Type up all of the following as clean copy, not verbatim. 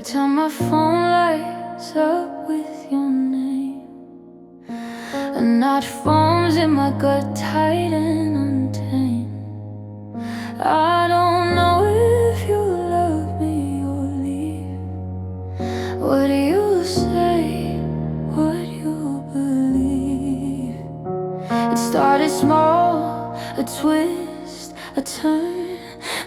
time my phone lights up with your name, a knot forms in my gut, tight and untamed. I don't know if you love me or leave. What do you say? What you believe? It started small, a twist, a turn,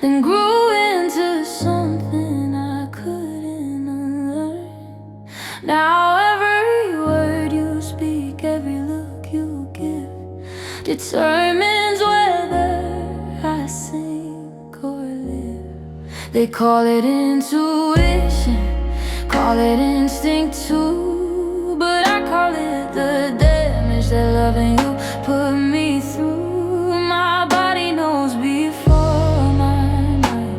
then grew into something I couldn't unlearn. Now every word you speak, every look you give, determines whether I sink or live. They call it intuition, call it instinct too, but I call it the damage that loving you put me through. My body knows before my mind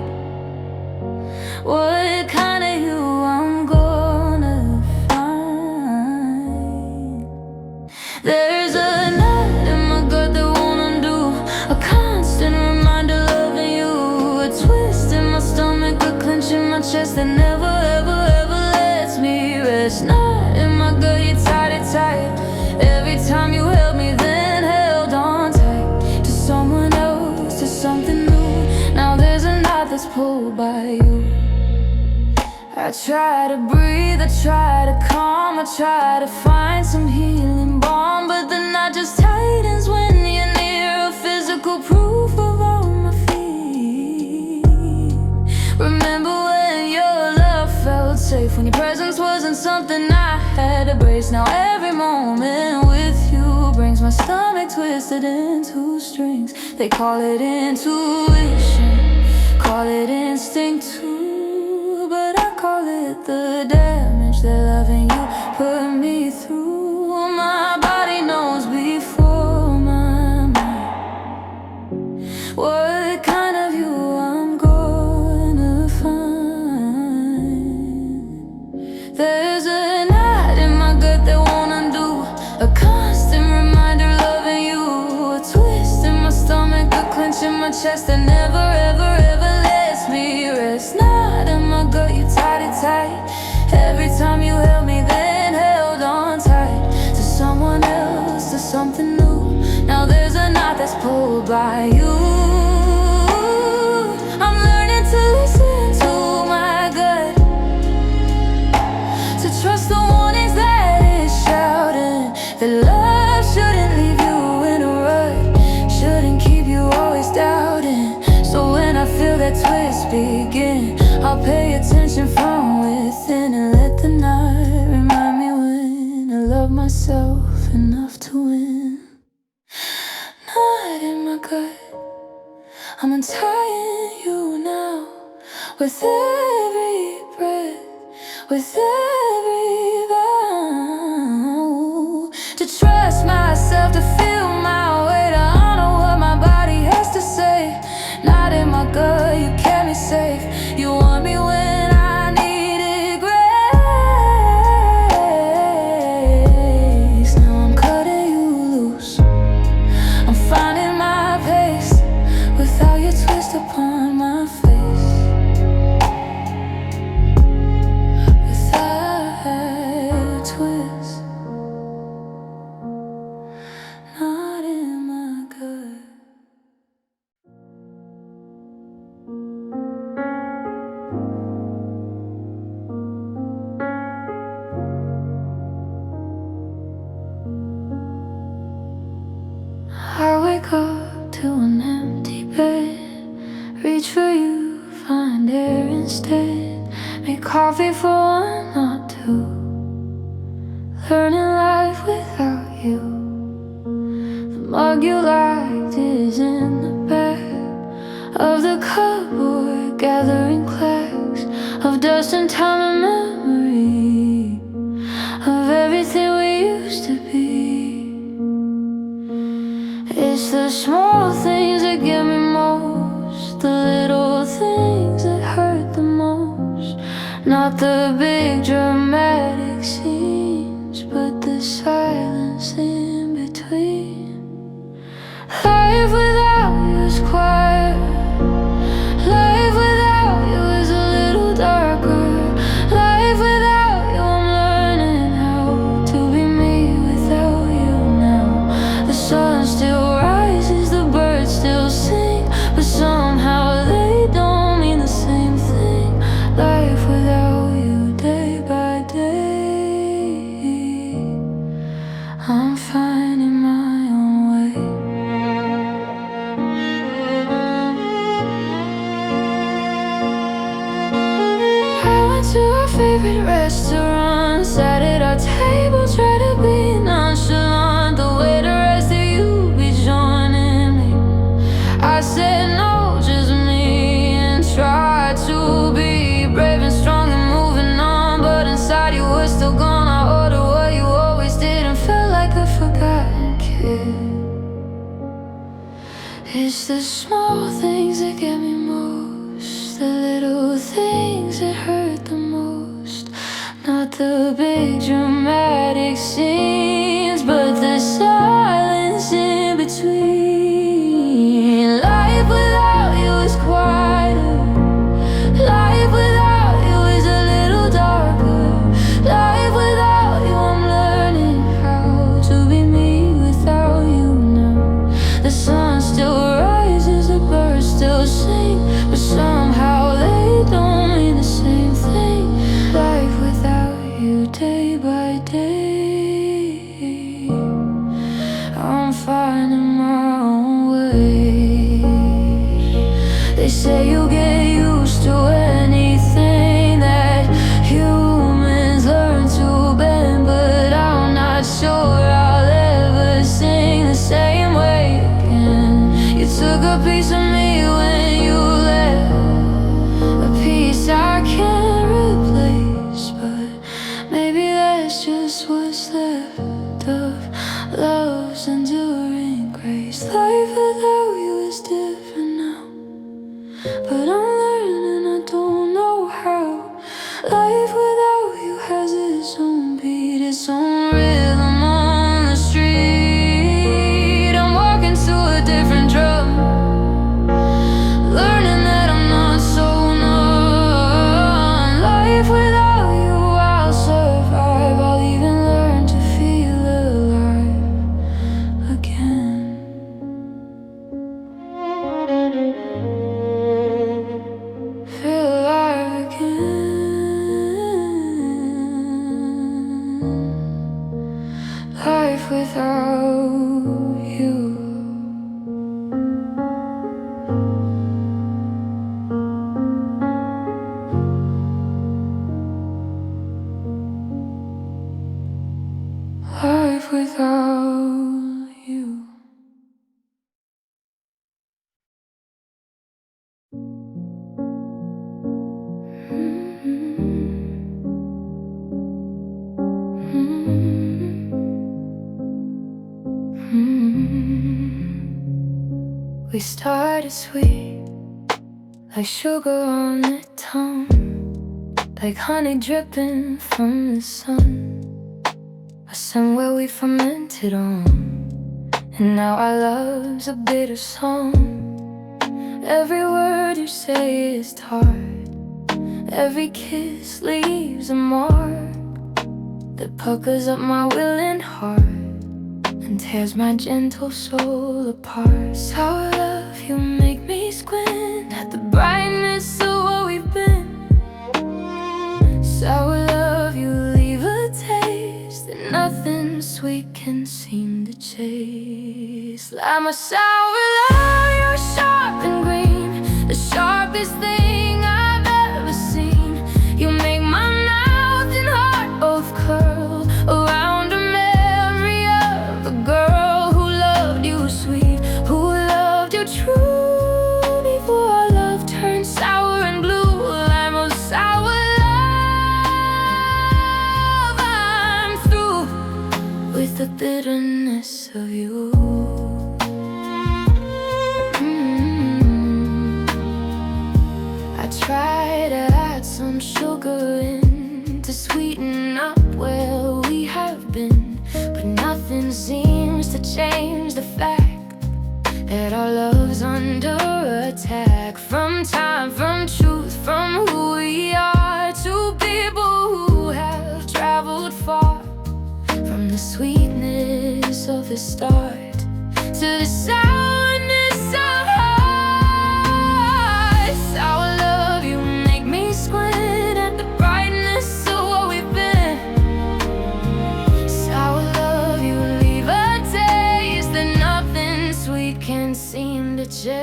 what kind of you I'm gonna find. There's a knot in my gut that won't undo, a constant reminder loving you, a twist in my stomach, a clench in my chest that never ever ever lets me rest. Knot in my gut, you tied it tight. Every time you held me, then held on tight to someone else, to something new. Now there's a knot that's pulled by you. I try to breathe, I try to calm, I try to find some healing balm, but the knot just tightens when you're near, a physical proof of all my feet. Remember when your love felt safe, when your presence wasn't something I had to brace. Now every moment with you brings my stomach twisted into strings. They call it intuition, call it instinct too, but I call it the damage that loving you put me through. My body knows before my mind what kind of you I'm gonna find. There's a knot in my gut that won't undo, a constant reminder loving you, a twist in my stomach, a clench in my chest that never ever ever lets me rest. Knot in my gut, you tied it tight. Every time you held me, then held on tight to someone else, to something new. Now there's a knot that's pulled by you. I'm learning to listen to my gut, to trust the warnings that it's shouting, that love shouldn't leave you in a rut, shouldn't keep you always doubting. So when I feel that twist begin, I'll pay attention from within and let the night remind me when I love myself enough to win. Not in my gut, I'm untying you now, with every breath, with every vow, to trust myself, to feel my way, to honor what my body has to say. Not in my gut, you kept me safe. You want me when I needed grace. Now I'm cutting you loose, I'm finding my pace without your twist upon my face, without your twist. Not in my gut. I wake up to an empty bed, reach for you, find air instead, make coffee for one or two, learning life without you. The mug you liked is in the back of the cupboard, gathering cracks of dust and time and memory of everything we used to be. It's the small things that give me most, the little things that hurt the most. Not the big dramatic scenes, but the silence in between. Life without you is quiet, life without you is a little darker. Life It's the small things that get me most, the little things that hurt the most. Not the big dramatic scenes, but the silence in between. Life without you is quieter. Life without you is a little darker. Life without you, I'm learning how to be me without you now. The sun still rises, the birds still sing, but somehow they don't mean the same thing. Life without you, day by day, I'm finding my own way. They say you get used to anything that humans learn to bend, but I'm not sure I'll ever sing the same way again. You took a piece of me when you left, a piece I can't replace, but maybe that's just what's left of love's enduring grace. Life without you is different now, but I'm learning I don't know how. Life without you has its own beat, its own rhythm on the street. I'm walking to a different drum, learning that I'm not so numb. Life without you, I'll survive. I'll even learn to feel alive again. Feel alive again. Life without you. Life without you. We started sweet, like sugar on the tongue, like honey dripping from the sun, a sun where we fermented on. And now our love's a bitter song. Every word you say is tart, every kiss leaves a mark that puckers up my willing heart and tears my gentle soul apart. Sour love, you make me squint at the brightness of what we've been. Sour love, you leave a taste that nothing sweet can seem to chase. I'm a sour love, you're sharp and green, the sharpest thing I've ever seen. You make my mouth and heart both curl around a memory of a girl who loved you sweet, who loved you true. Before our love turned sour and blue, I'm a sour love. I'm through with the bitterness of you. I try to add some sugar in to sweeten up where we have been, but nothing seems to change the fact that our love's under attack. From time, from truth, from who we are, to people who have traveled far, from the sweetness of the start to the sourness of heart. Sour love, you make me squint at the brightness of what we've been. Sour love, you leave a taste that nothing sweet can seem to chase.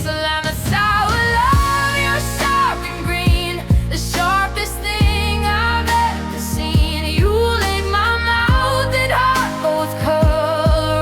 Well, I'm a sour love, you're sharp and green, the sharpest thing I've ever seen. You make my mouth and heart both curl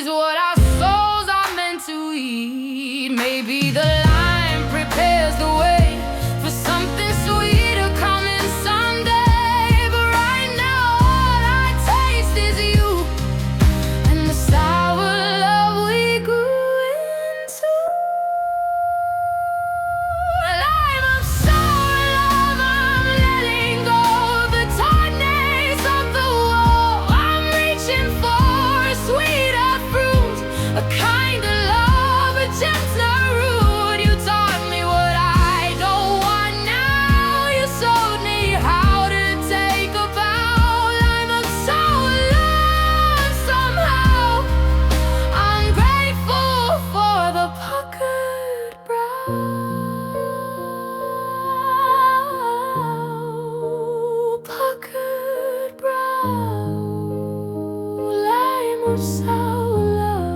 is what our souls are meant to eat. Maybe the line prepares the way for something sweeter coming someday. But right now all I taste is you and the sour love we grew into. Lime of sour love, I'm letting go of the tightness of the wall. I'm reaching for a sweeter fruit, a kinder love, a gentler root. You taught me what I don't want now. You showed me how to take a bow. Lime of sour love, somehow I'm grateful for the puckered brow. Puckered brow, lime of sour love.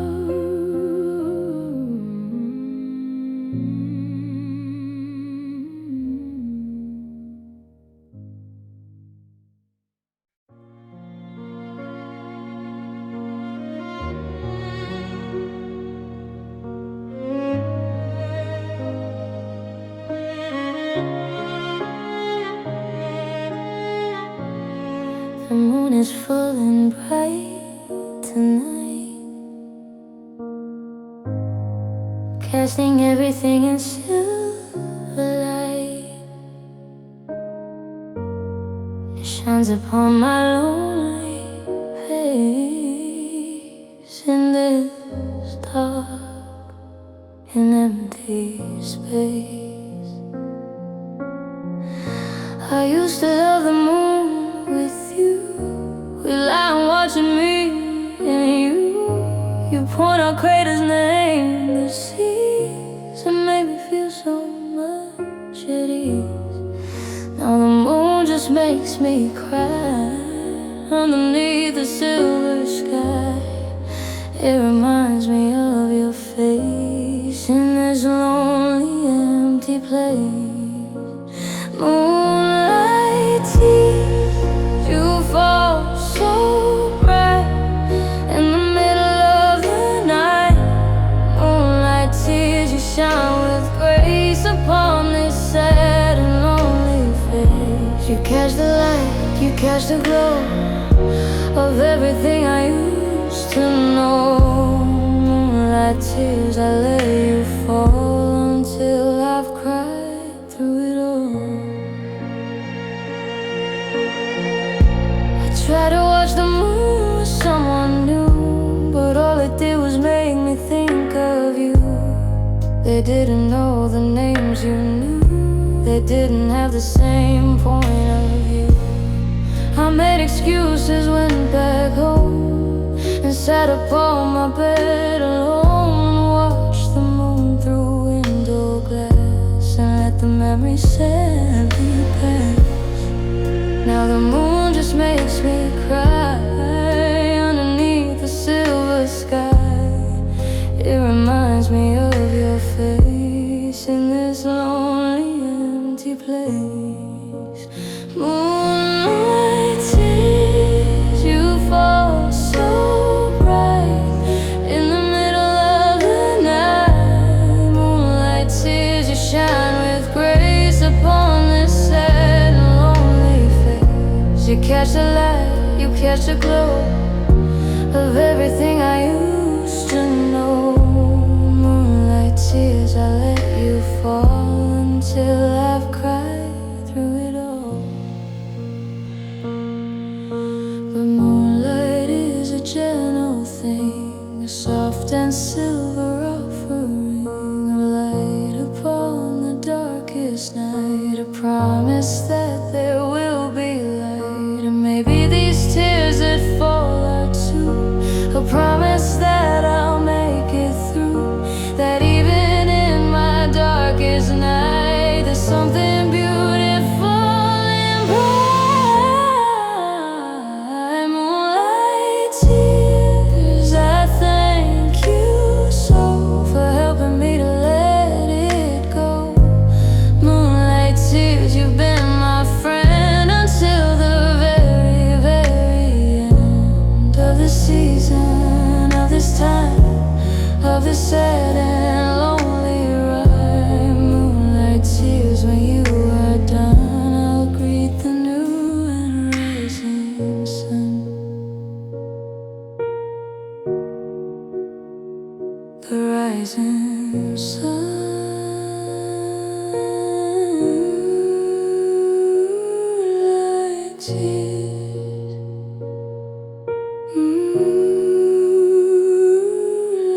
The moon is full and bright tonight, casting everything in silver light. It shines upon my lonely face in this dark and empty space. I used to love the moon with you. We lie and watching me and you point out craters, name the seas, and made me feel so much at ease. Now the moon just makes me cry underneath the silver sky. It reminds me of your face in this lonely, empty place. Moonlight tears, you fall so bright in the middle of the night. Moonlight tears, you shine with grace upon this sad and lonely face. You catch the light, you catch the glow of everything I used to know. Moonlight tears, I let you fall until I've cried through it all. Try to watch the moon with someone new, but all it did was make me think of you. They didn't know the names you knew, they didn't have the same point of view. I made excuses, went back home, and sat upon my bed alone. Watched the moon through window glass, and let the memories sadly pass. Now the moon just makes me cry underneath the silver sky. It reminds me of your face in this lonely, empty place. Moonlight tears, you fall so bright in the middle of the night. Moonlight tears, you shine with grace upon this sad and lonely face. You catch the light, you catch the glow of everything I used to know. Moonlight tears, I let you fall until I've cried through it all. But moonlight is a gentle thing, a soft and silver offering of light upon the darkest night. A promise that there will be light, and maybe these tears that fall are too. A promise that I'll make it through, that even in my darkest night there's something beautiful and bright. Moonlight tears, I thank you so for helping me to let it go. Moonlight tears, you've been my friend sad and lonely ride. Moonlight tears when you are done. I'll greet the new and rising sun. The rising sun. Like tears.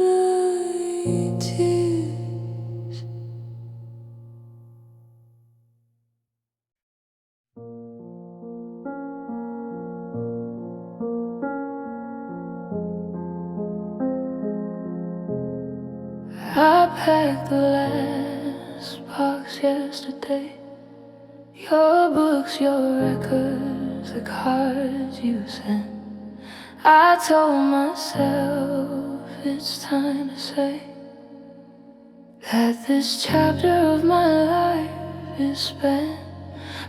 Like tears. I packed the last box yesterday. Your books, your records, the cards you sent. I told myself it's time to say that this chapter of my life is spent.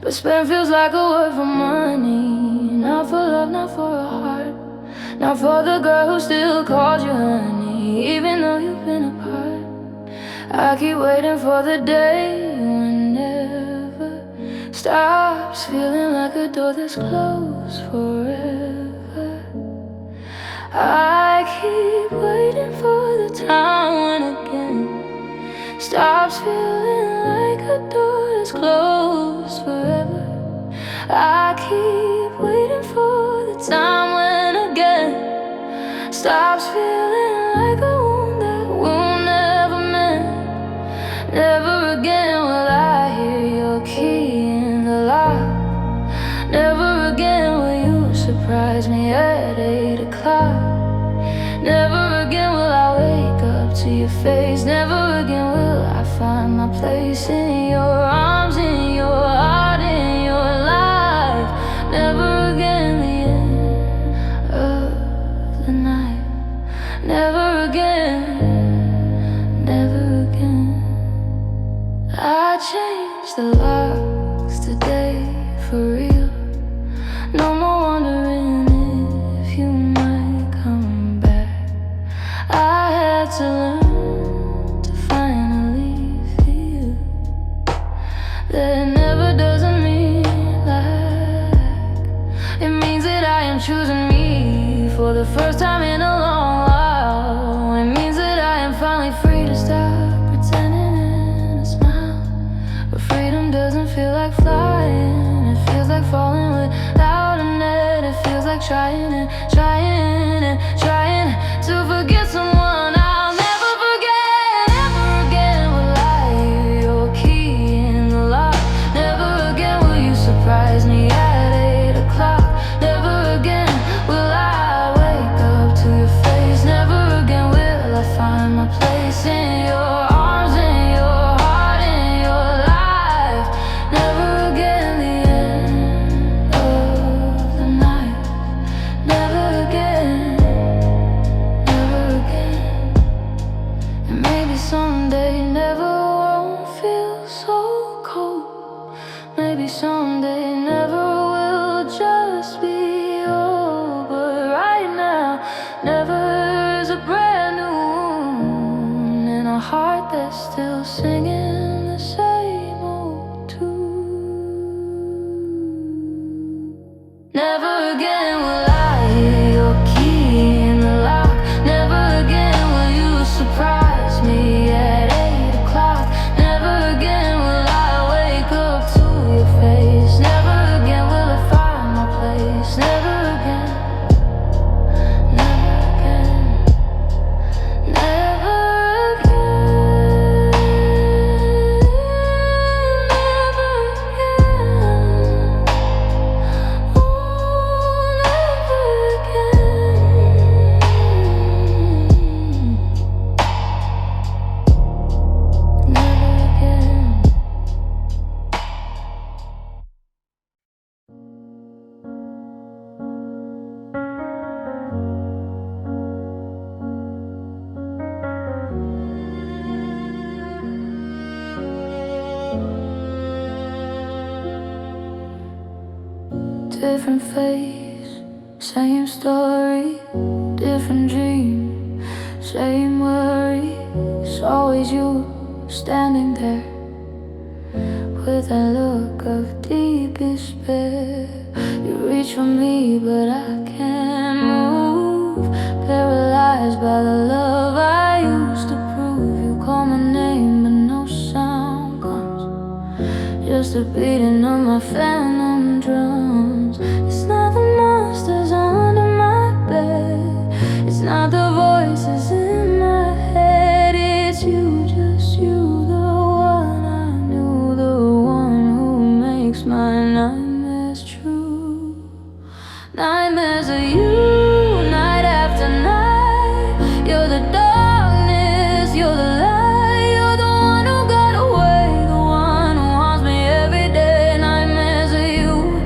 But spent feels like a word for money. Not for love, not for a heart. Not for the girl who still calls you honey, even though you've been apart. I keep waiting for the day when never stops feeling like a door that's closed forever. I keep waiting for the time when again stops feeling like a door that's closed forever. I keep waiting for the time when again stops feeling like a wound that will never mend. Never again will I hear your key in the lock. Never again will you surprise me at 8 o'clock. Never again will I wake up to your face. Never again will I find my place in your arms, in your heart, in your life. Never again the end of the night. Never again, never again. I changed the locks today for real. No more wondering if you might come back. I had to learn to finally feel that it never doesn't mean lack. It means that I am choosing me for the first time in a long while. It means that I am finally free to stop pretending and smile. But freedom doesn't feel like flying. It feels like falling without a net. It feels like trying and trying and trying to forget someone I'll never forget. Never again will I hear your key in the lock. Never again will you surprise me at 8 o'clock. Never again will I wake up to your face. Never again will I find my place in your arms, in your heart, in your life. Never again the end of the night. Never again, never again. And maybe someday never won't feel so cold. Maybe someday never will just be old. But right now, never is a brand new wound in a heart that's still singing the same old tune. Never again will I hear your key in the lock. Never again will you surprise me at 8 o'clock. Never again will I wake up to your face. Never again will I find my place. Never again, never again, never again, never again. Oh, never again, never again. Different face, same story, different dream, same worry. always you standing there with that look of deep despair. You reach for me, but I can't move, paralyzed by the love I used to prove. You call my name, but no sound comes, just the beating of my phantom drums. It's not the monsters under my bed, it's not the voices in my head. It's you, just you, the one I knew, the one who makes my nightmares true. Nightmares of you, night after night. You're the darkness, you're the light. You're the one who got away, the one who haunts me every day. Nightmares of you,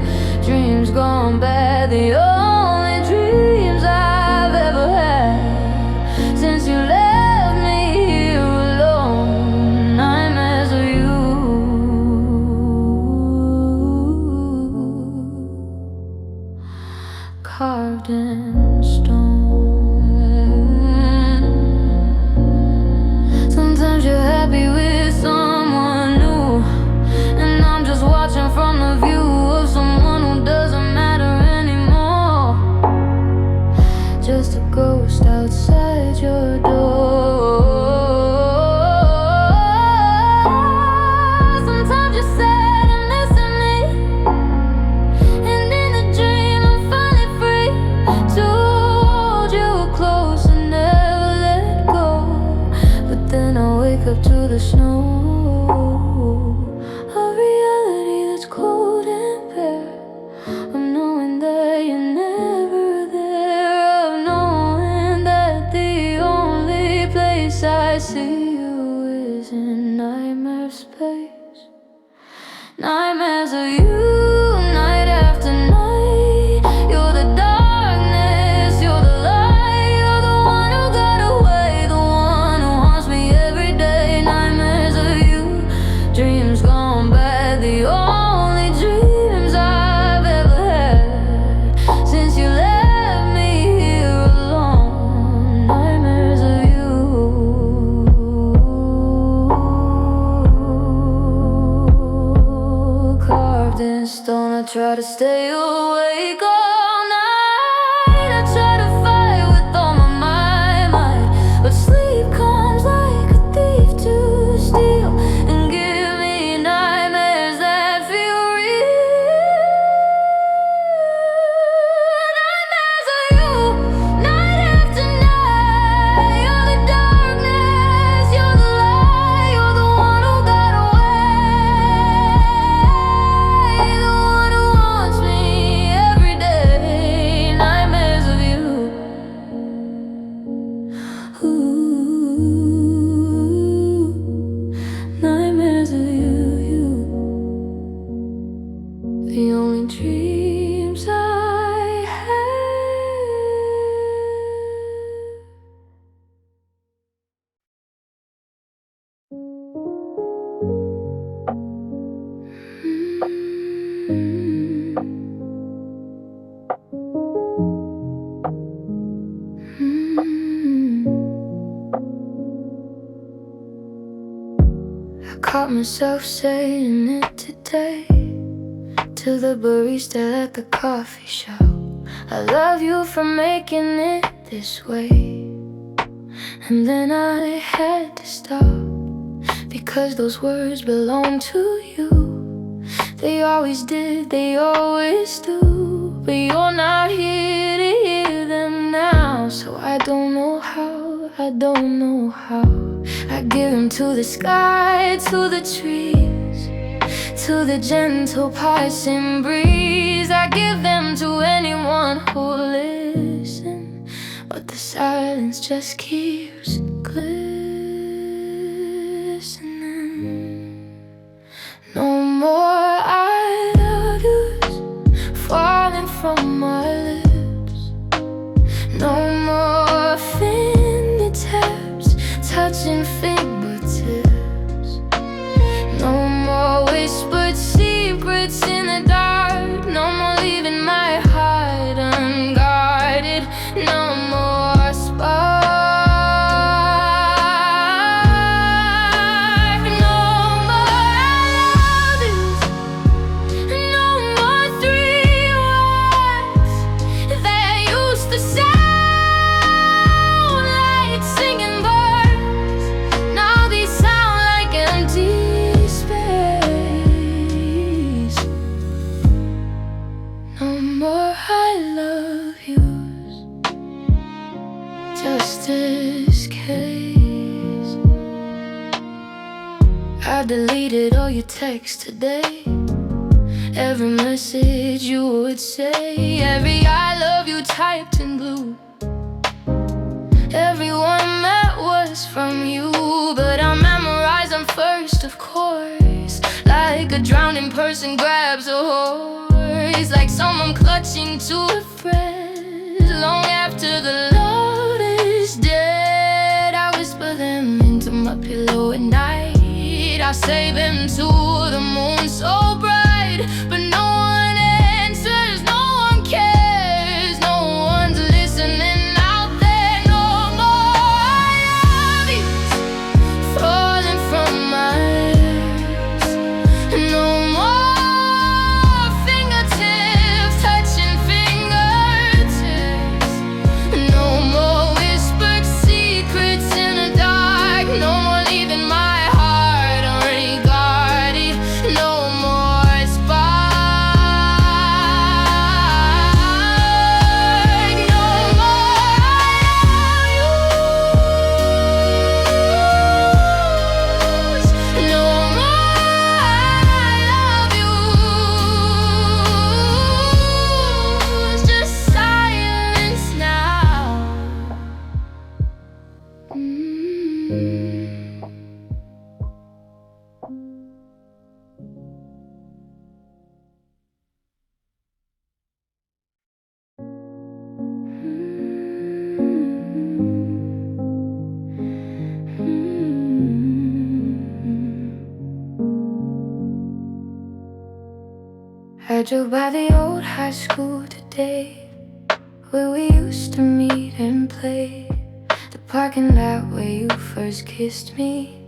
dreams gone bad, the only dreams I've ever had since you left me here alone. Nightmares of you, carved in stone. Sometimes you're happy with someone new, and I'm just watching from the view of someone who doesn't matter anymore, just a ghost outside your door. Sometimes you're sad and missing me, and in a dream I'm finally free to hold you close and never let go. But then I wake up to the snow, a reality that's cold and bare, of knowing that you're never there, of knowing that the only place I see you is in nightmare space. Nightmares of you, night after night. You're the darkness, you're the light. You're the one who got away, the one who haunts me every day. Nightmares of you, dreams gone bad, the only dreams I've ever had since you left me here alone. Nightmares of you, carved in stone. I try to stay awake all night. I try to fight with all my might, but sleep comes like a thief to steal and give me nightmares that feel real. Nightmares of you, night after night. You're the darkness, you're the light. You're the one who got away, the one who haunts me every day. Nightmares of you. Ooh, nightmares of you, the only dreams I have. I caught myself saying it today to the barista at the coffee shop. I love you for making it this way. And then I had to stop, because those words belong to you. They always did, they always do. But you're not here to hear them now. So I don't know how, I don't know how. I give them to the sky, to the trees, to the gentle passing breeze. I give them to anyone who'll listen, but the silence just keeps glistening. No more I love yous falling from my lips. No more fingertips touching fingertips. No more whispered secrets in the dark. No more leaving my heart unguarded. No more sparks this case. I deleted all your texts today, every message you would say, every I love you typed in blue. Everyone that was from you, but I'll memorize them first, of course. Like a drowning person grabs a horse, like someone clutching to a friend. Long after the love is dead, I whisper them into my pillow at night. I say them to the moon so bright, but no one answers, no one cares, no one's listening out there no more. I love yous falling from my ears, no more fingertips touching fingertips, no more whispered secrets in the dark, no more leaving my I drove by the old high school today, where we used to meet and play. The parking lot where you first kissed me,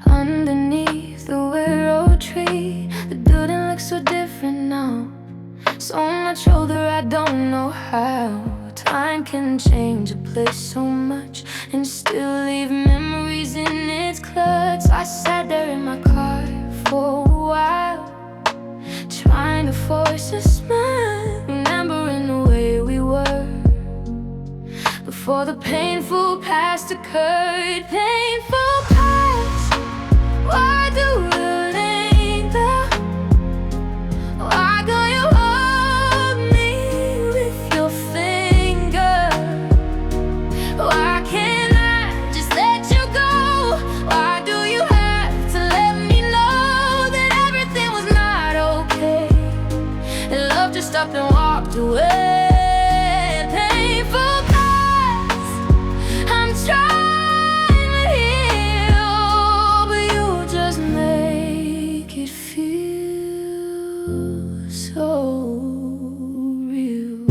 underneath the willow tree. The building looks so different now, so much older, I don't know how. Time can change a place so much and still leave memories in its clutch. I sat there in my car for a while, trying to force a smile, remembering the way we were before the painful past occurred. Painful past, why do we linger? Why do you hold me with your finger? Why can't I just let you go? Why do you have to let me know that everything was not okay, and love just stopped and walked away? Painful past, I'm trying to heal, but you just make it feel so real.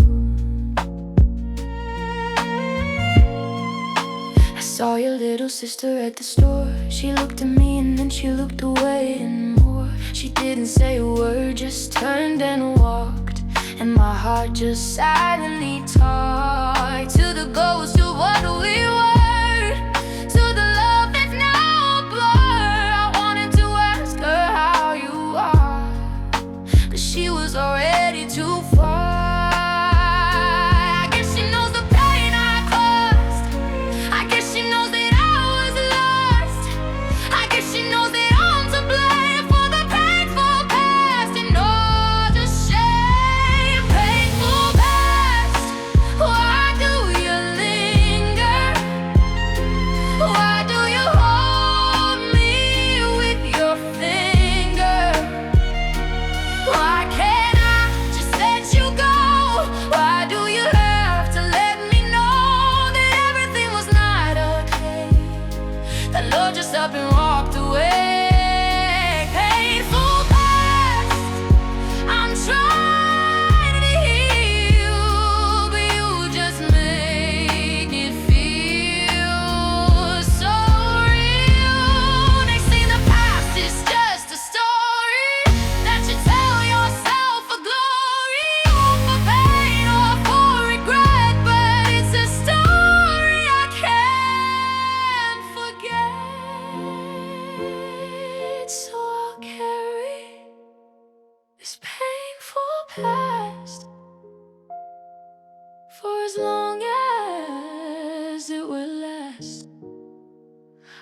I saw your little sister at the store. She looked at me and then she looked away and more. She didn't say a word, just turned and walked, and my heart just silently talked to the ghost of what we were, to the love that's now a blur. I wanted to ask her how you are, but she was already too far. I guess she knows the pain I caused, I guess she knows that I was lost, I guess she knows that I'm to blame for the painful past and all the shame. Painful past, why do you linger?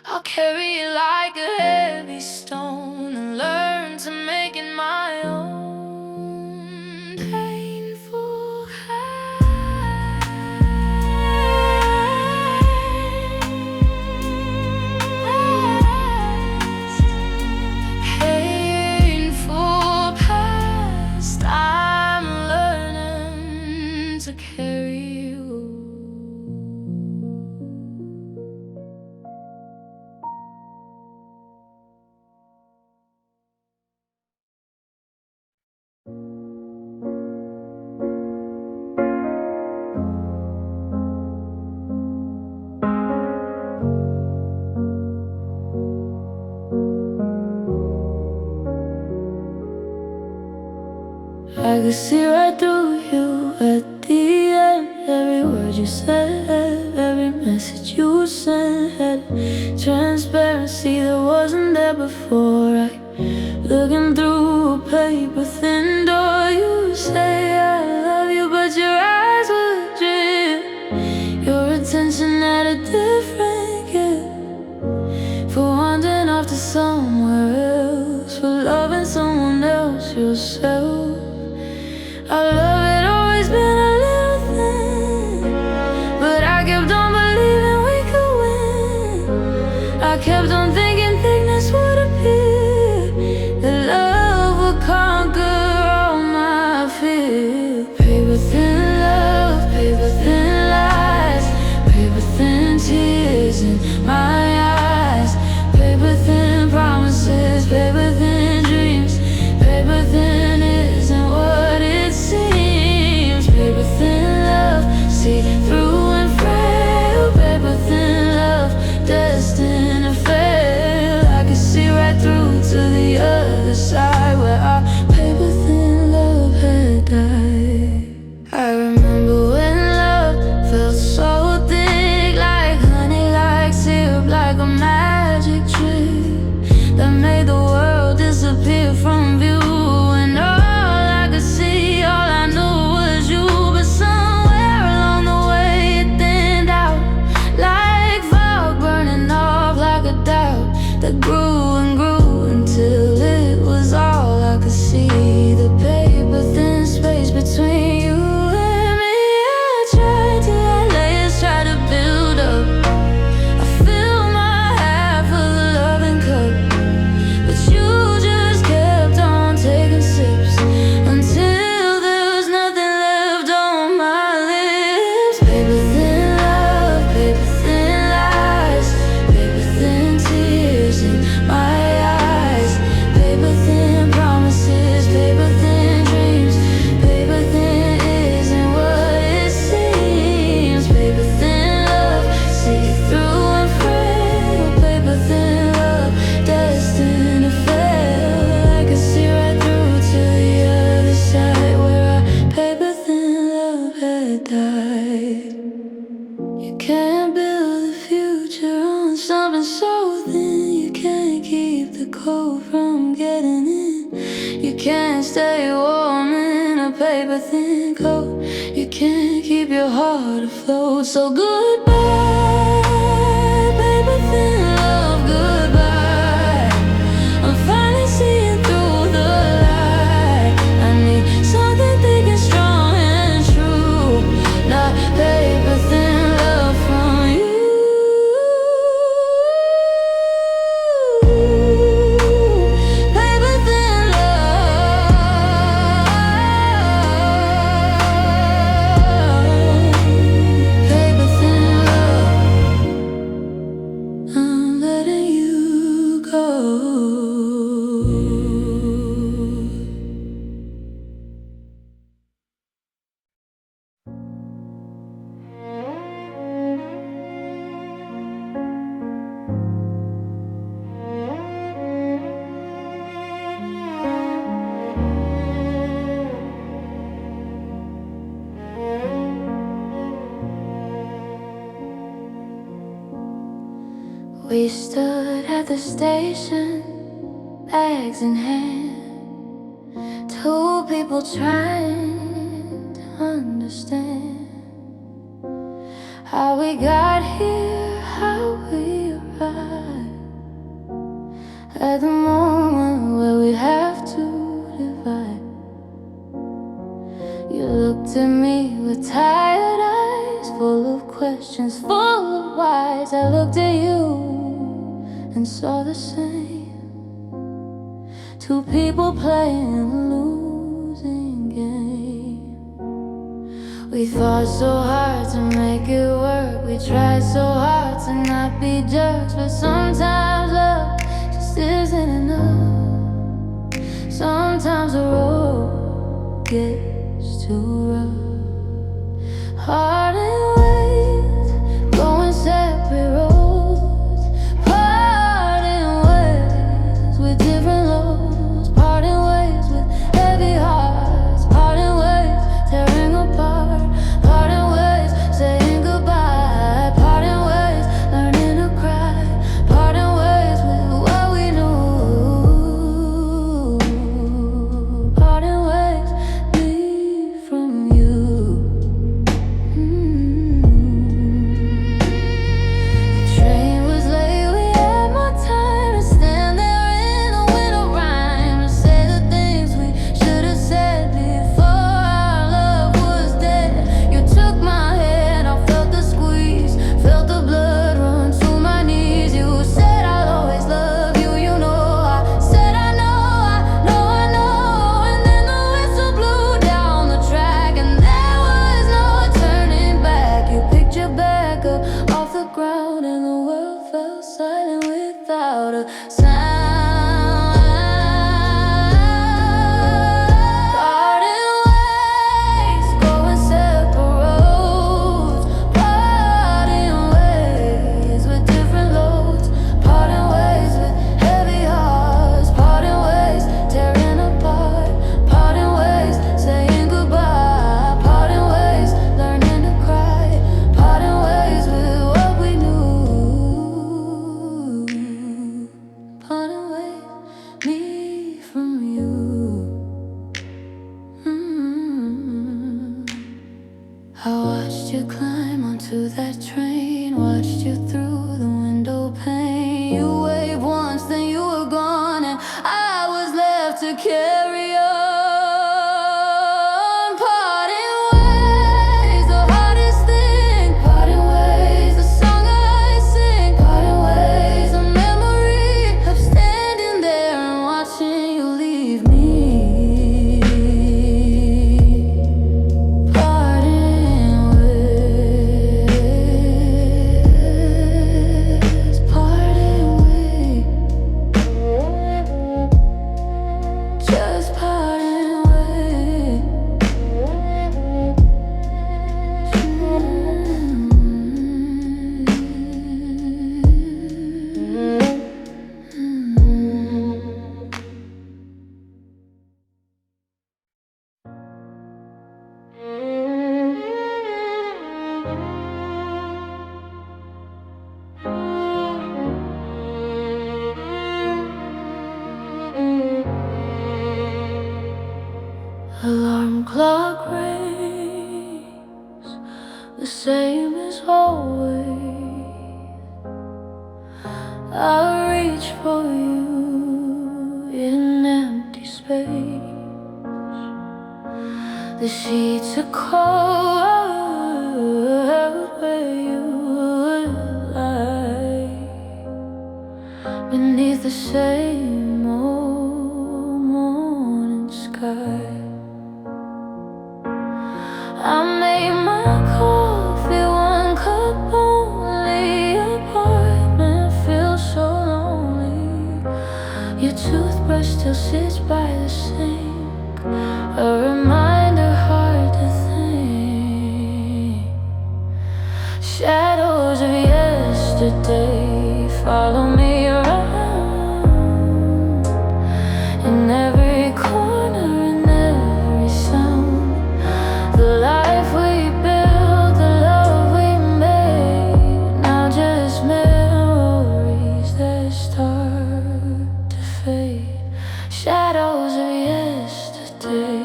I'll carry it like a heavy stone and learn to make it my own. Painful past, painful past. I'm learning to carry you. I could see right through you at the end. Every word you said, every message you sent had transparency that wasn't there before. Looking through a paper thin door, you say I love you, but your eyes would drip. Your attention at a different gift, for wandering off to somewhere else, for loving someone else yourself. Our love had always been a little thin, but I kept on believing we could win. I kept on thinking thickness would appear, that love would conquer all my fear. Paper thin love, paper thin lies, paper thin tears in my eyes, paper thin promises, paper thin dreams, paper thin isn't what it seems. Paper thin love, see through and frail, paper thin love, destined to fail. I could see right through to the other side, where our paper thin love had died. I remember when love felt so thick, like honey, like syrup, like a magic trick that made the world disappear from view. And all I could see, all I knew was you. But somewhere along the way it thinned out, like fog burning off, like a doubt that grew and grew until it was all I could see. The paper thin space between you and me. I tried to add layers, tried to build up. I filled my half of the loving cup, but you just kept on taking sips until there was nothing left on my lips. Paper thin love, paper thin lies, paper thin tears in my eyes, paper thin promises, paper thin dreams, paper thin isn't what it seems. Paper thin love, see through and frail, paper thin love, destined to fail. I could see right through to the other side, where our paper thin love had died. You can't build a future on something so thin. You can't keep the cold from getting in. You can't stay warm in a paper thin coat. You can't keep your heart afloat. So goodbye, paper thin love, goodbye. I'm finally seeing through the light. I need something thick and strong and true, not paper thin love from you. Paper thin love, paper thin love. I'm letting you go. We stood at the station, bags in hand, two people trying to understand how we got here, how we arrived. wise. I looked at you and saw the same. Two people playing a losing game. We fought so hard to make it work. We tried so hard to not be jerks. But sometimes love just isn't enough. Sometimes the road gets too rough. Parting ways, going separate roads. Parting ways with different loads. Parting ways with heavy hearts. Parting ways, tearing apart. Parting ways, saying goodbye. Parting ways, learning to cry. Parting ways with what we knew. Parting ways, me from you. And the world fell silent without a sound. Parting ways, going separate roads. Parting ways with different loads. Parting ways with heavy hearts. Parting ways, tearing apart. Parting ways, saying goodbye. Parting ways, learning to cry. Parting ways with what we knew. Parting ways, me from you. I watched you climb onto that train. Watched you through the window pane. You waved once, then you were gone, and I was left to carry on. Parting ways, the hardest thing. Parting ways, the song I sing. Parting ways, a memory of standing there and watching you leave me. Parting ways, parting ways, just parting ways. Alarm clock rings, the same as always. I reach for you in empty space. The sheets are cold where you lie, beneath the same old morning sky. I made my coffee, one cup only. Apartment feels so lonely. Your toothbrush still sits by the sink, a reminder hard to think. Shadows of yesterday follow me around, in every corner, in every sound. The life we built, the love we made, now just memories that start to fade. Shadows of yesterday.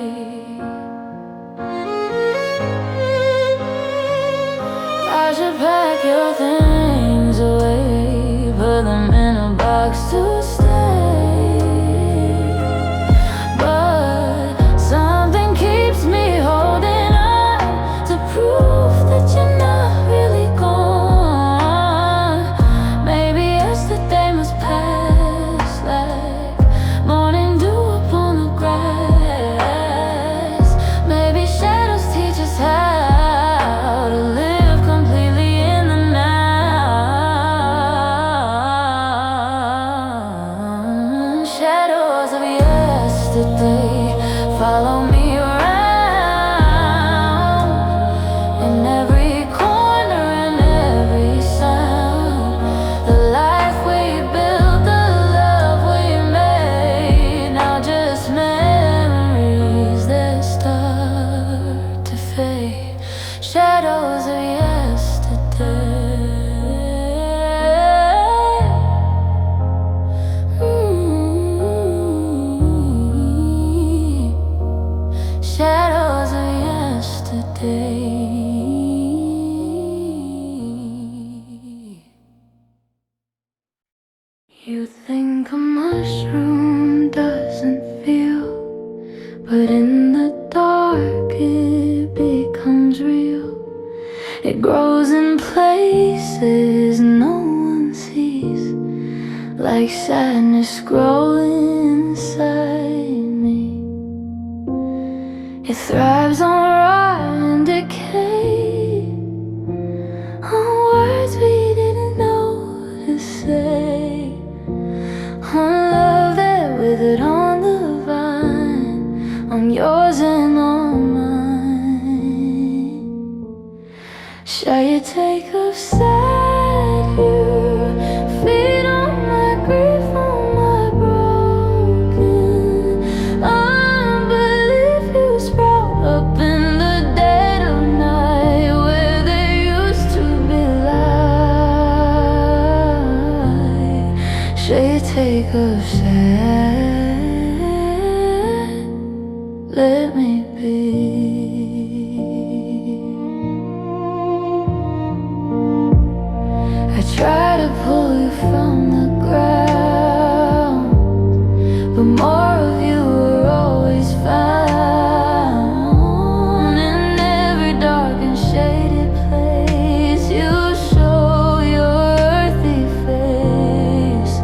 I should pack your things away, put them in a box to stay. But something keeps me holding on, to prove that you're not really gone. You think a mushroom doesn't feel, but in the dark it becomes real. It grows in places no one sees, like sadness growing inside me. It thrives on rot and decay, on words we didn't know to say, on love that withered on the vine, on yours and on mine. Shall you take of sad you feed on my grief, on my broken unbelief? You sprout up in the dead of night where there used to be light. Shall you take of sad, let me be. Try to pull you from the ground, but more of you are always found. In every dark and shaded place, you show your earthy face.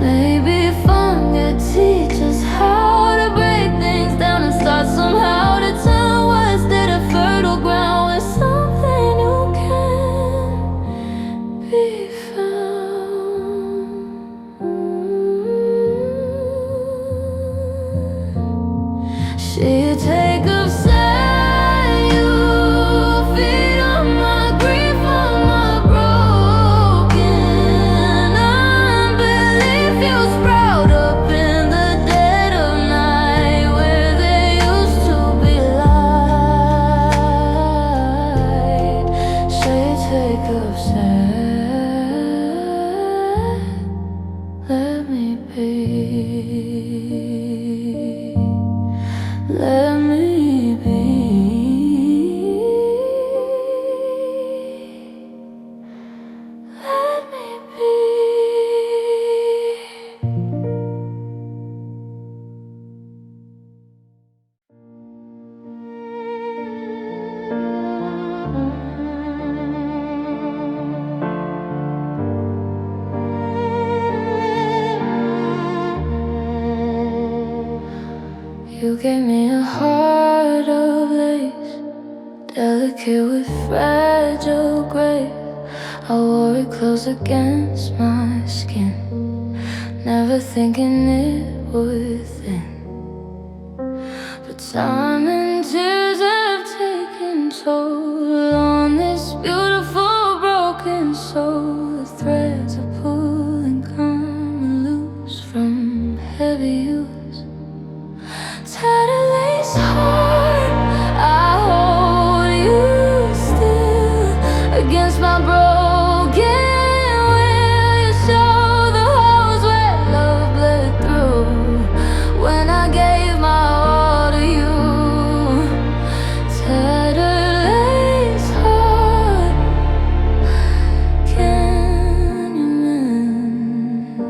Maybe fun could teach us how to break things down and start somehow to turn words that are fertile ground with something you can be found. Shall you take of sad you feed on my grief, on my broken unbelief? You sprout up in the dead of night where there used to be light. Shall you take of sad, let me be, let me be, let me be. You gave me a heart of lace, delicate with fragile grace. I wore it close against my skin, never thinking it would thin. But time and tears have taken toll on this beautiful broken soul. The threads are pulling, coming loose from heavy use. Tattered lace heart, I hold you still against my broken will. You show the holes where love bled through when I gave my all to you. Tattered lace heart, can you mend?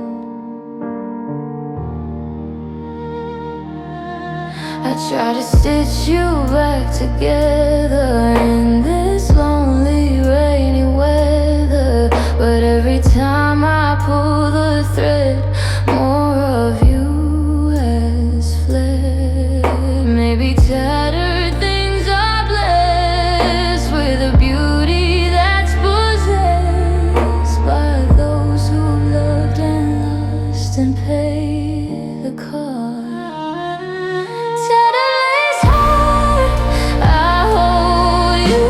I try to stitch you back together in this lonely rainy weather, but every time I pull the thread, more of you has fled. Maybe tattered things are blessed with a beauty that's possessed by those who loved and lost and paid the cost. Tattered lace heart, I hold you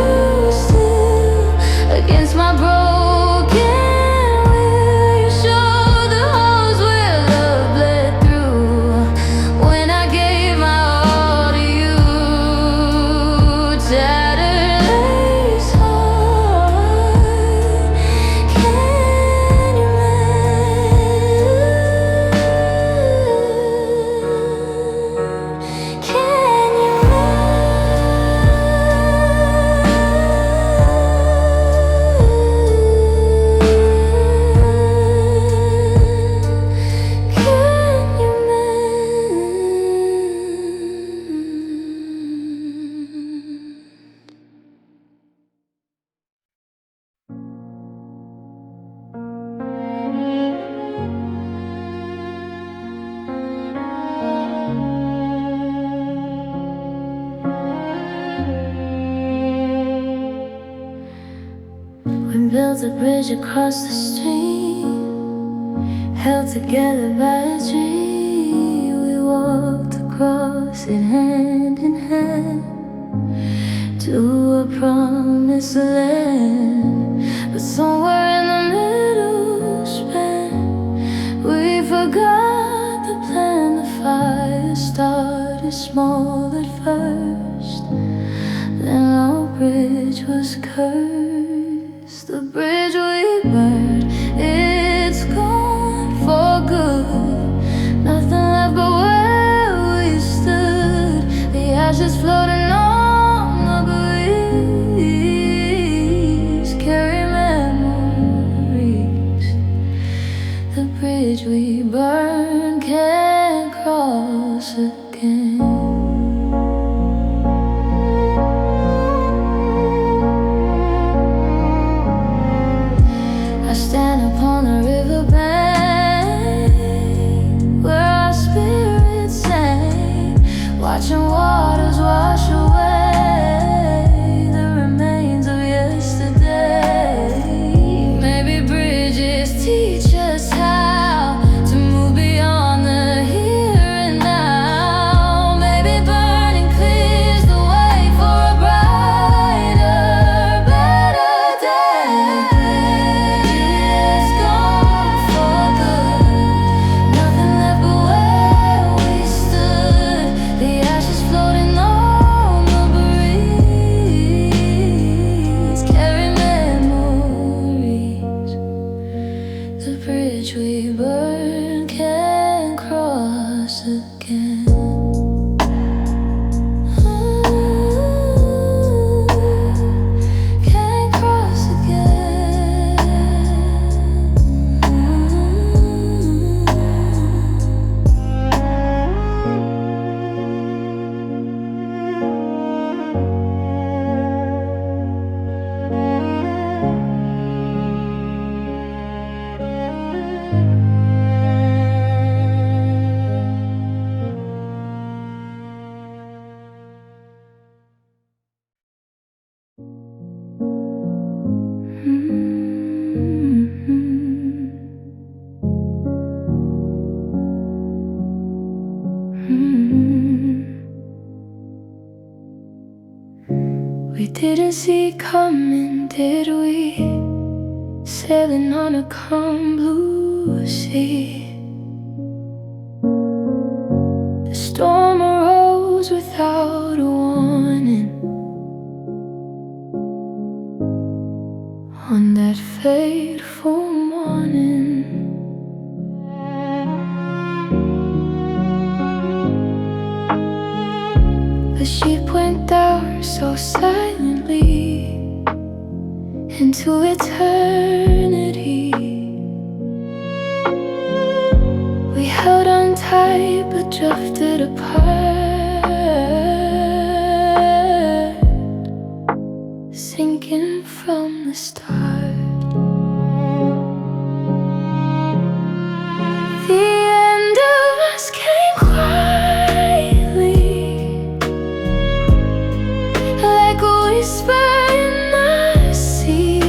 the bridge across the stream, held together by a dream. We walked across it hand in hand to a promised land. But somewhere in the middle span, we forgot the plan. The fire started small at first, then our bridge was cursed. The bridge we burned, it's gone for good. Nothing left but where we stood. The ashes floating on the breeze carry memories. The bridge we burned can't cross again. Stand upon the riverbank where our spirits sang, watching waters wash away the remains of yesterday. Maybe bridges teach us how to move beyond the here and now. Maybe burning clears the way for a brighter, better day. The bridge we burn can't cross again. Can't cross We didn't see it coming, did we? Sailing on a calm blue sea. The storm arose without a warning. On that fateful morning, the ship went down so silently into eternity. We held on tight but drifted apart, sinking from the start. The end of us came quietly, like a whisper in the sea.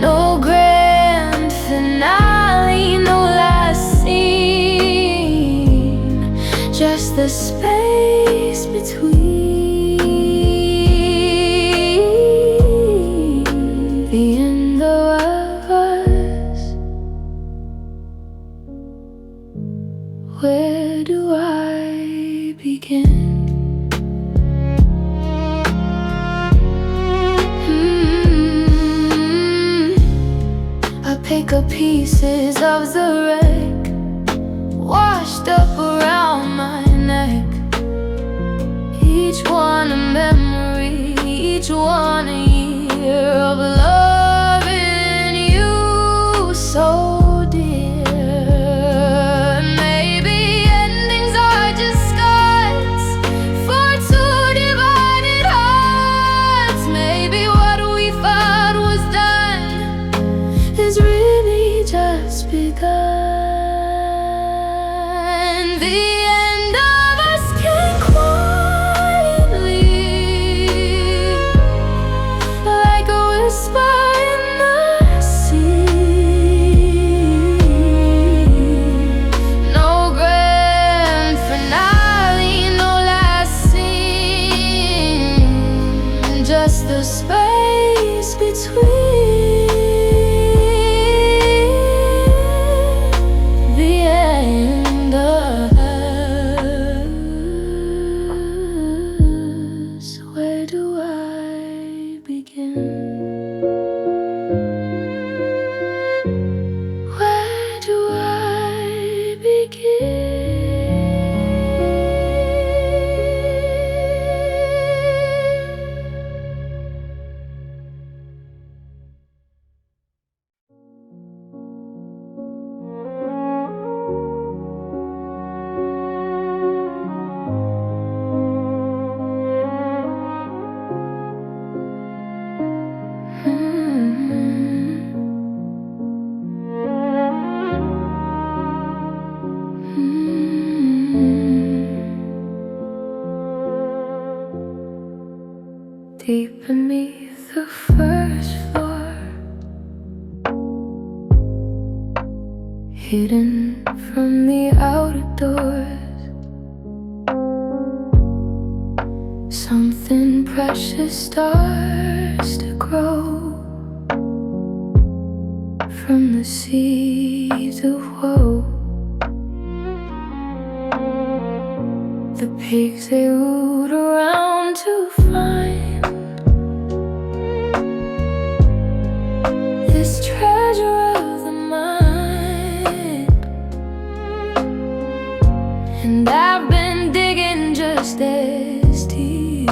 No grand finale, no last scene, just the space between the end of us. Where do I begin? I pick up pieces of the wreck, washed up around my neck. Each one a memory, each one a year of loving you so dear. Maybe endings are just scars for two divided hearts. Maybe what we thought was done is really just begun. The end of us came quietly, hidden from the outer doors. Something precious starts to grow from the seeds of woe. The pigs, they root around to find this treasure of the mind. And I've been digging just as deep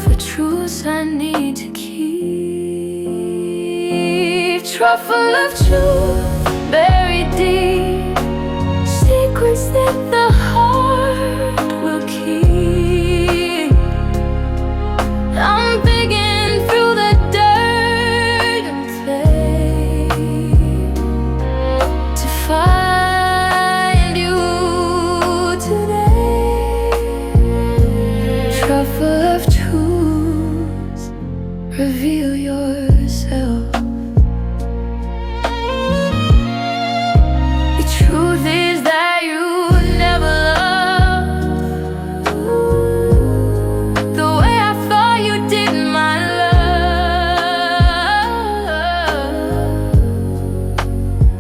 for truths I need to keep. Truffle of truth buried deep, secrets that the heart will keep. I'm digging through the dirt and clay to find you today. Truffle of truth, reveal yourself. The truth is that you never loved the way I thought you did, my love.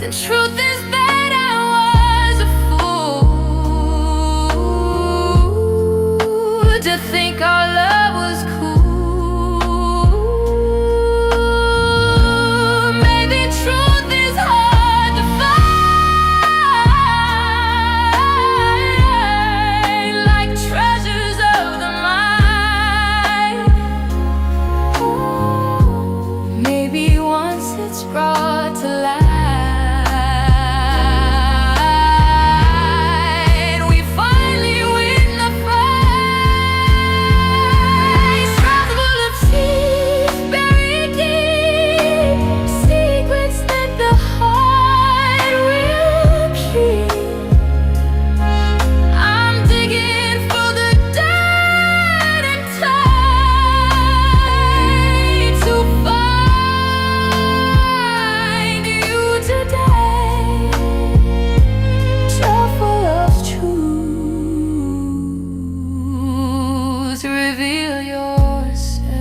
The truth is that I was a fool to think our love was cool. Maybe truth is hard to find, like treasures of the mind. Maybe once it's brought to light, we finally win the fight. Truffle of teeth buried deep, secrets that the heart will keep. I'm digging for the dirt and tide to find you today. Truffle of truth, reveal yourself.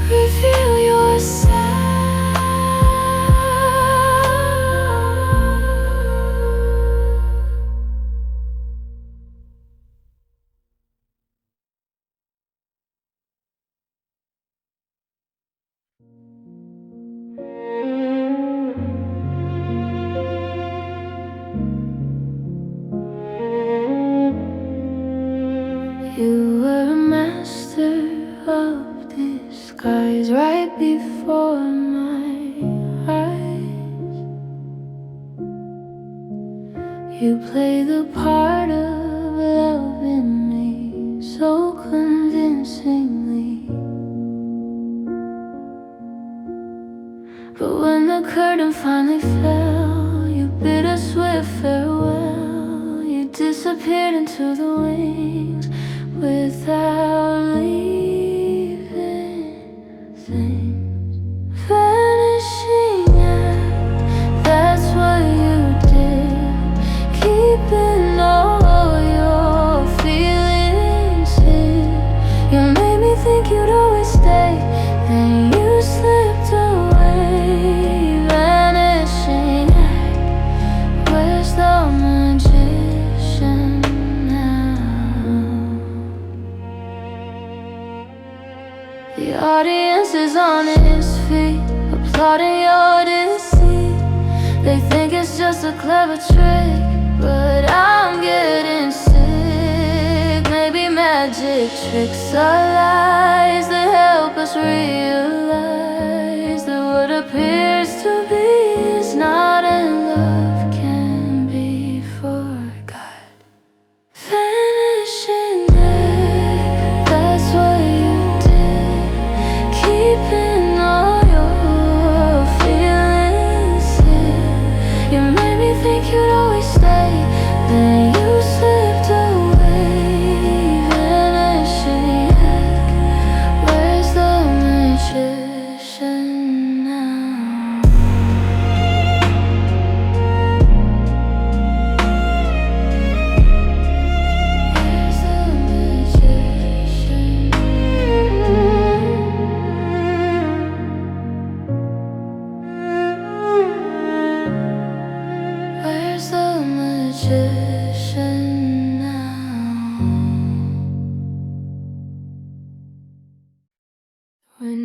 Reveal yourself. You were a master of disguise right before my eyes. You play the part of loving me so convincingly. But when the curtain finally fell, you bid a swift farewell. You disappeared into the wings without leaving things. Vanishing act, that's what you did. Keeping all your feelings hid. You made me think you'd always stay, then you slipped away. Vanishing act, where's the magician now? The audience is on its feet, applauding your deceit. They think it's just a clever trick, but I'm getting sick. Maybe magic tricks are lies that help us realize that what appears to be is not, and love can be forgot. Vanishing act, that's what you did. Keeping all your feelings hid. You made me think you'd always stay, then you slipped away. Vanishing act, where's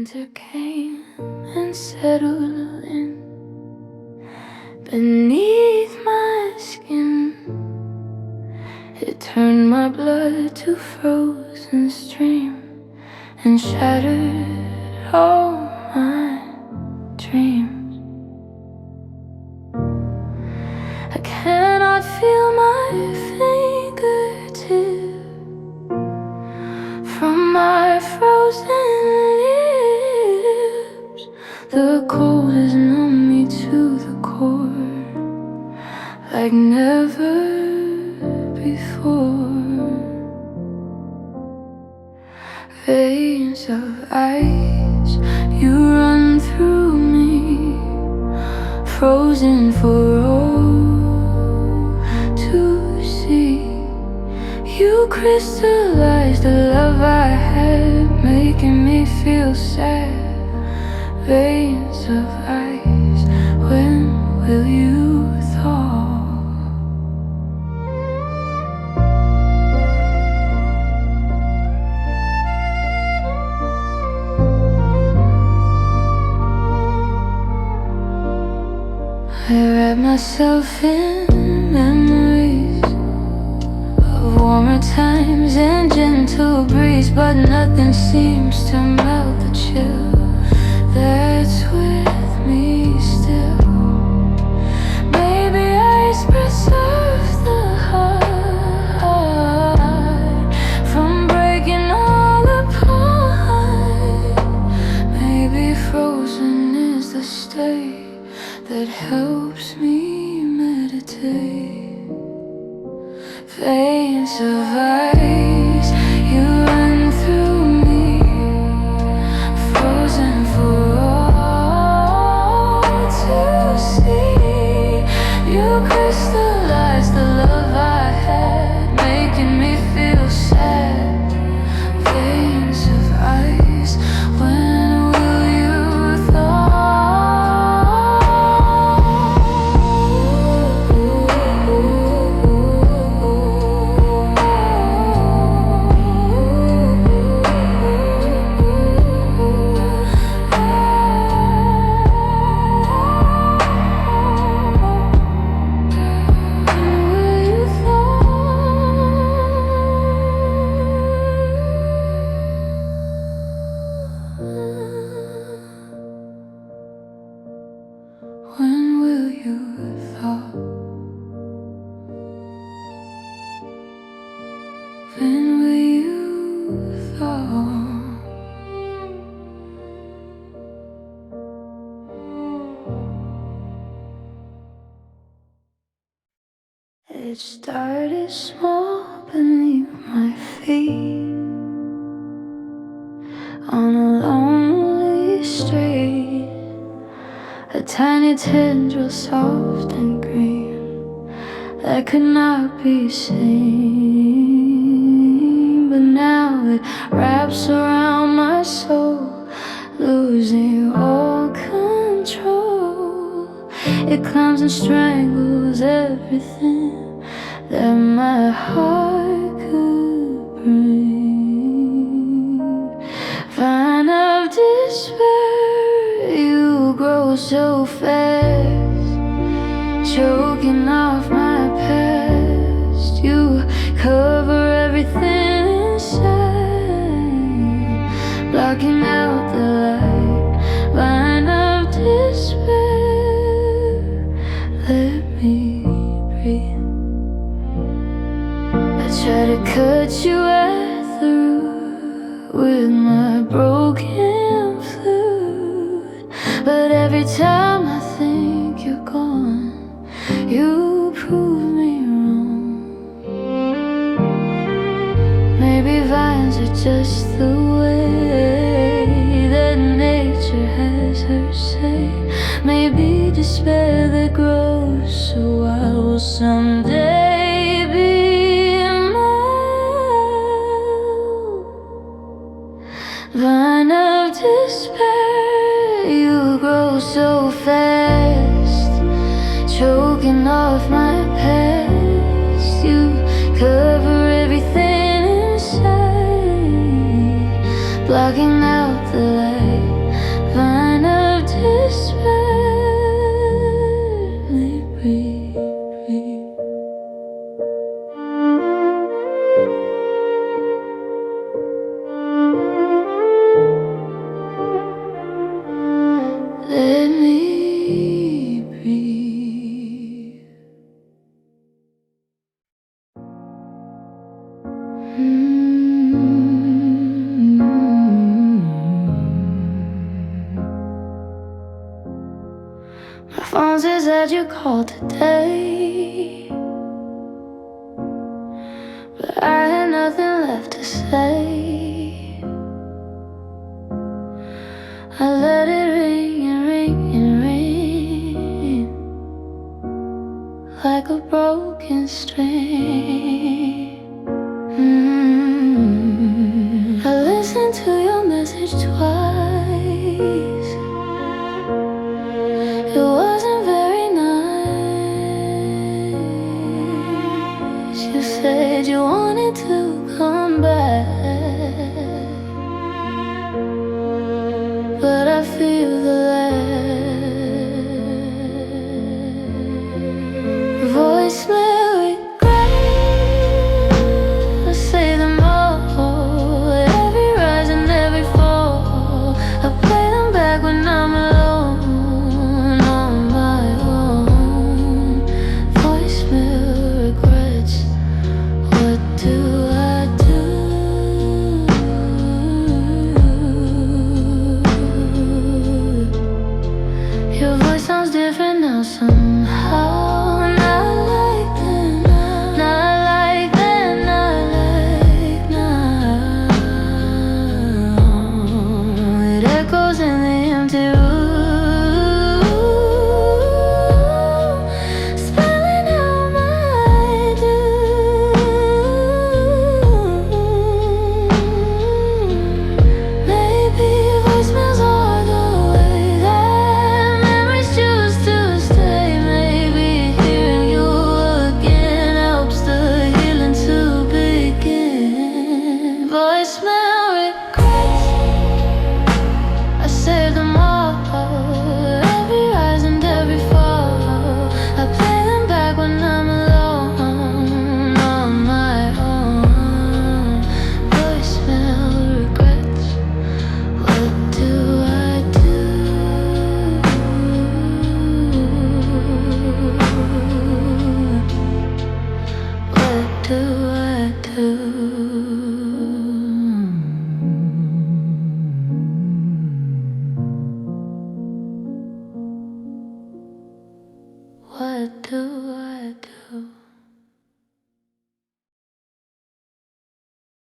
winter came and settled in beneath my skin. It turned my blood to frozen stream and shattered all my dreams. I cannot feel my fingertips from my frozen lips. The cold has numbed me to the core like never before. Veins of ice, you run through me, frozen for all to see. You crystallized the love I had, making me feel sad. Veins of ice, when will you thaw? I wrap myself in memories of warmer times and gentle breeze, but nothing seems to melt the chill that's with me still. Maybe ice preserves the heart from breaking all apart. Maybe frozen is the state that helps me meditate. Veins of ice, you run through me, frozen for all to see. You crystallized the love I had, making me feel sad. Veins of ice, when will you thaw? When will you thaw? When will you thaw? It started small beneath my feet on a lonely street. A tiny tendril, soft and green, that could not be seen. But now it wraps around my soul, losing all control. It climbs and strangles everything that my heart could breathe. Vine of despair, you grow so fast, choking off my past. You cover everything inside, blocking out the light. Vine of despair, let me breathe. I try to cut you at the root with my broken flute, but every time I think you're gone, you prove me wrong. Maybe vines are just the way that nature has her say. Maybe despair that grows so wild will someday be vine of despair, you grow so fast, choking off my past. You cover everything inside, blocking out the light. call today, but I had nothing left to say. I let it ring and ring and ring like a broken string.